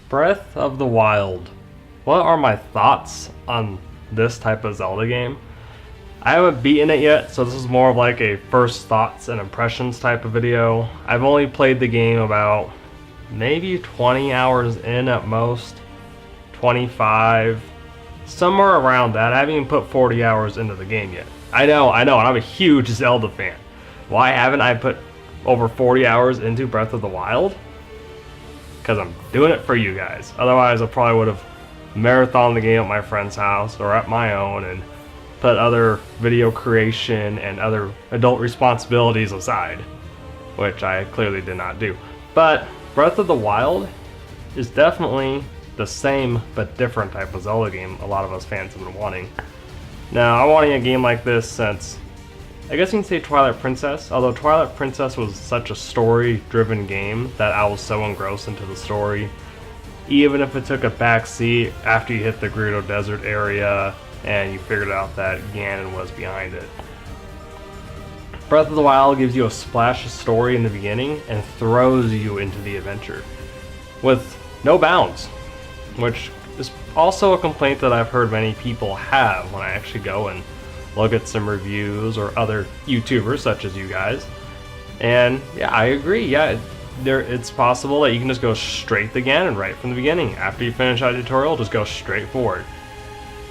Breath of the Wild. What are my thoughts on this type of Zelda game? I haven't beaten it yet, so this is more of like a first thoughts and impressions type of video. I've only played the game about maybe 20 hours in at most, 25, somewhere around that. I haven't even put 40 hours into the game yet. I know, and I'm a huge Zelda fan. Why haven't I put over 40 hours into Breath of the Wild? Because I'm doing it for you guys. Otherwise, I probably would have marathoned the game at my friend's house or at my own and put other video creation and other adult responsibilities aside, which I clearly did not do. But Breath of the Wild is definitely the same but different type of Zelda game a lot of us fans have been wanting. Now, I'm wanting a game like this since, I guess you can say Twilight Princess, although Twilight Princess was such a story-driven game that I was so engrossed into the story. Even if it took a back seat after you hit the Gerudo Desert area and you figured out that Ganon was behind it. Breath of the Wild gives you a splash of story in the beginning and throws you into the adventure with no bounds, which is also a complaint that I've heard many people have when I actually go and look at some reviews or other YouTubers such as you guys. And yeah, I agree. Yeah, it's possible that you can just go straight to Ganon right from the beginning. After you finish that tutorial, just go straight forward.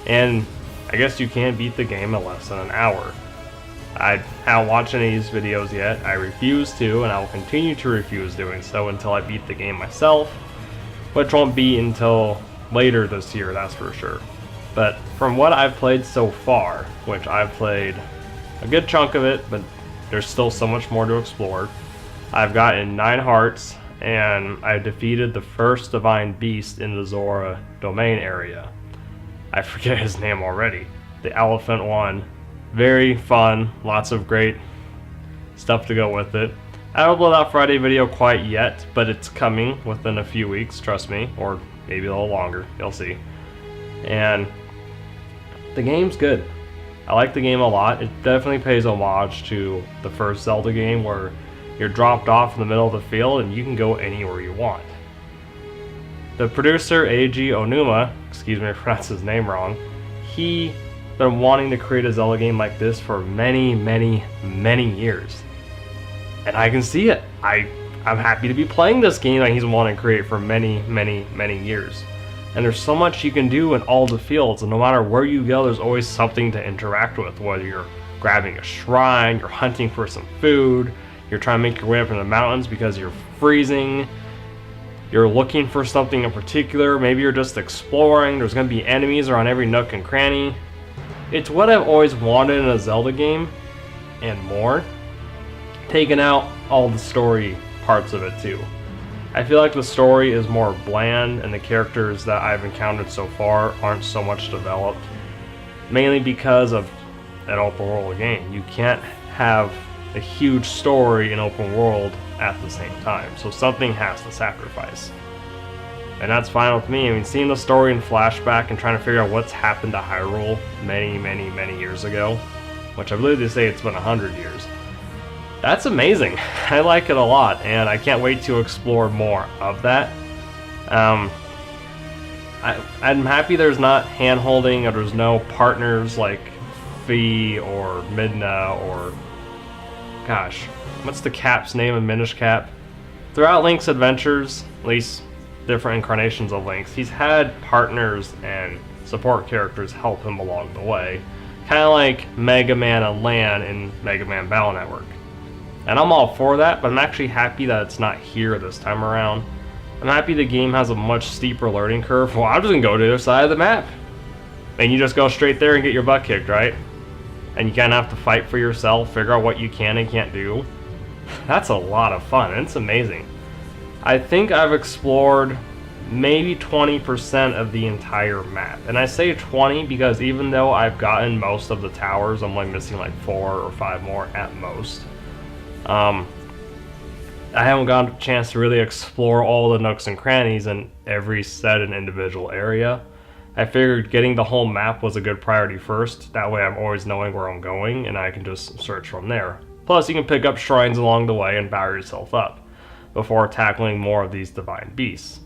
And I guess you can beat the game in less than an hour. I haven't watched any of these videos yet. I refuse to, and I will continue to refuse doing so until I beat the game myself, which won't be until later this year, that's for sure. But from what I've played so far, which I've played a good chunk of it, but there's still so much more to explore. I've gotten 9 hearts, and I defeated the first divine beast in the Zora domain area. I forget his name already. The elephant one. Very fun, lots of great stuff to go with it. I haven't uploaded that Friday video quite yet, but it's coming within a few weeks, trust me, or maybe a little longer, you'll see. And the game's good. I like the game a lot. It definitely pays homage to the first Zelda game where you're dropped off in the middle of the field and you can go anywhere you want. The producer, Eiji Onuma, excuse me if I pronounced his name wrong, he been wanting to create a Zelda game like this for many, many, many years. And I can see it. I'm happy to be playing this game that he's wanting to create for many, many, many years. And there's so much you can do in all the fields, and no matter where you go, there's always something to interact with, whether you're grabbing a shrine, you're hunting for some food, you're trying to make your way up in the mountains because you're freezing, you're looking for something in particular, maybe you're just exploring, there's going to be enemies around every nook and cranny. It's what I've always wanted in a Zelda game, and more, taking out all the story parts of it too. I feel like the story is more bland and the characters that I've encountered so far aren't so much developed, mainly because of an open world game. You can't have a huge story in open world at the same time, so something has to sacrifice. And that's fine with me. I mean, seeing the story in flashback and trying to figure out what's happened to Hyrule many, many, many years ago, which I believe they say it's been 100 years. That's amazing. I like it a lot, and I can't wait to explore more of that. I'm happy there's not hand-holding or there's no partners like Fi or Midna or... gosh, what's the Cap's name in Minish Cap? Throughout Link's adventures, at least different incarnations of Link's, he's had partners and support characters help him along the way. Kind of like Mega Man and Lan in Mega Man Battle Network. And I'm all for that, but I'm actually happy that it's not here this time around. I'm happy the game has a much steeper learning curve. Well, I'm just going to go to the other side of the map. And you just go straight there and get your butt kicked, right? And you kind of have to fight for yourself, figure out what you can and can't do. That's a lot of fun, and it's amazing. I think I've explored maybe 20% of the entire map. And I say 20 because even though I've gotten most of the towers, I'm only missing like 4 or 5 more at most. I haven't gotten a chance to really explore all the nooks and crannies in every set and individual area. I figured getting the whole map was a good priority first. That way I'm always knowing where I'm going and I can just search from there. Plus you can pick up shrines along the way and power yourself up before tackling more of these divine beasts.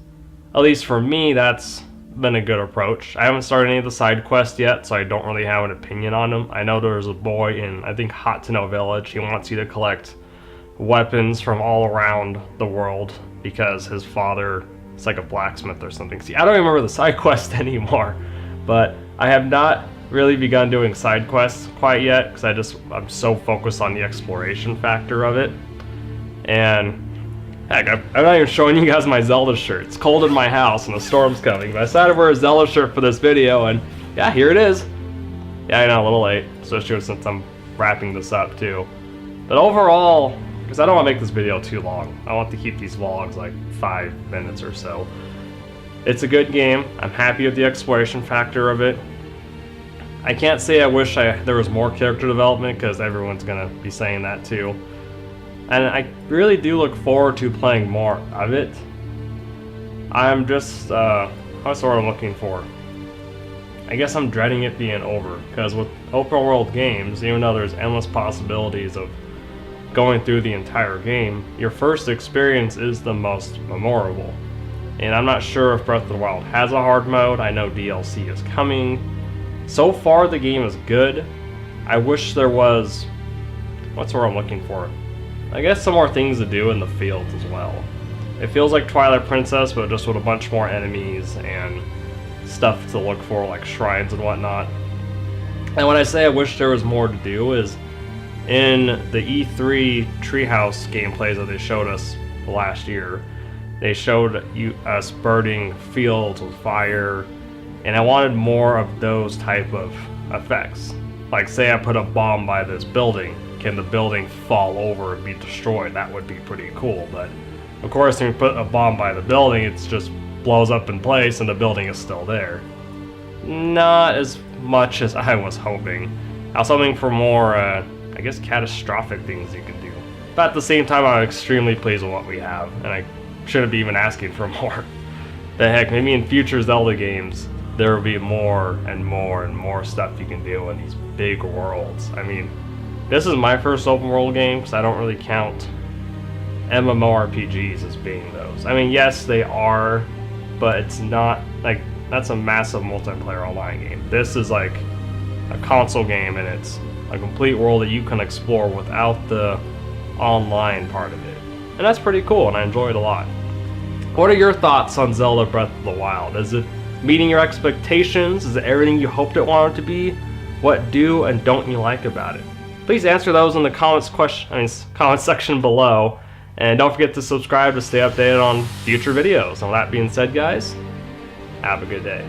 At least for me, that's been a good approach. I haven't started any of the side quests yet, so I don't really have an opinion on them. I know there's a boy in, I think, Hot to Know Village. He wants you to collect weapons from all around the world because his father is like a blacksmith or something. See, I don't even remember the side quest anymore, but I have not really begun doing side quests quite yet because I'm so focused on the exploration factor of it. And heck, I'm not even showing you guys my Zelda shirt. It's cold in my house and a storm's coming, but I decided to wear a Zelda shirt for this video, and yeah, here it is. Yeah, I know, a little late, especially since I'm wrapping this up too. But overall, because I don't want to make this video too long, I want to keep these vlogs like 5 minutes or so. It's a good game. I'm happy with the exploration factor of it. I can't say I wish there was more character development, because everyone's going to be saying that too. And I really do look forward to playing more of it. I'm just, what's the word I'm looking for? I guess I'm dreading it being over, because with open world games, even though there's endless possibilities of going through the entire game, your first experience is the most memorable. And I'm not sure if Breath of the Wild has a hard mode. I know DLC is coming. So far the game is good. I wish there was, what's the word I'm looking for? I guess some more things to do in the fields as well. It feels like Twilight Princess, but just with a bunch more enemies and stuff to look for, like shrines and whatnot. And when I say I wish there was more to do, is in the E3 Treehouse gameplays that they showed us last year, they showed us burning fields with fire, and I wanted more of those type of effects. Like, say I put a bomb by this building, can the building fall over and be destroyed? That would be pretty cool, but of course when you put a bomb by the building, it just blows up in place and the building is still there. Not as much as I was hoping. I was hoping for more, I guess, catastrophic things you can do. But at the same time, I'm extremely pleased with what we have, and I shouldn't be even asking for more. The heck, maybe in future Zelda games, there will be more and more and more stuff you can do in these big worlds. I mean, this is my first open world game, because I don't really count MMORPGs as being those. I mean, yes, they are, but it's not, like, that's a massive multiplayer online game. This is like a console game, and it's a complete world that you can explore without the online part of it. And that's pretty cool, and I enjoy it a lot. What are your thoughts on Zelda Breath of the Wild? Is it meeting your expectations? Is it everything you hoped it wanted to be? What do and don't you like about it? Please answer those in the comment section below. And don't forget to subscribe to stay updated on future videos. And with that being said, guys, have a good day.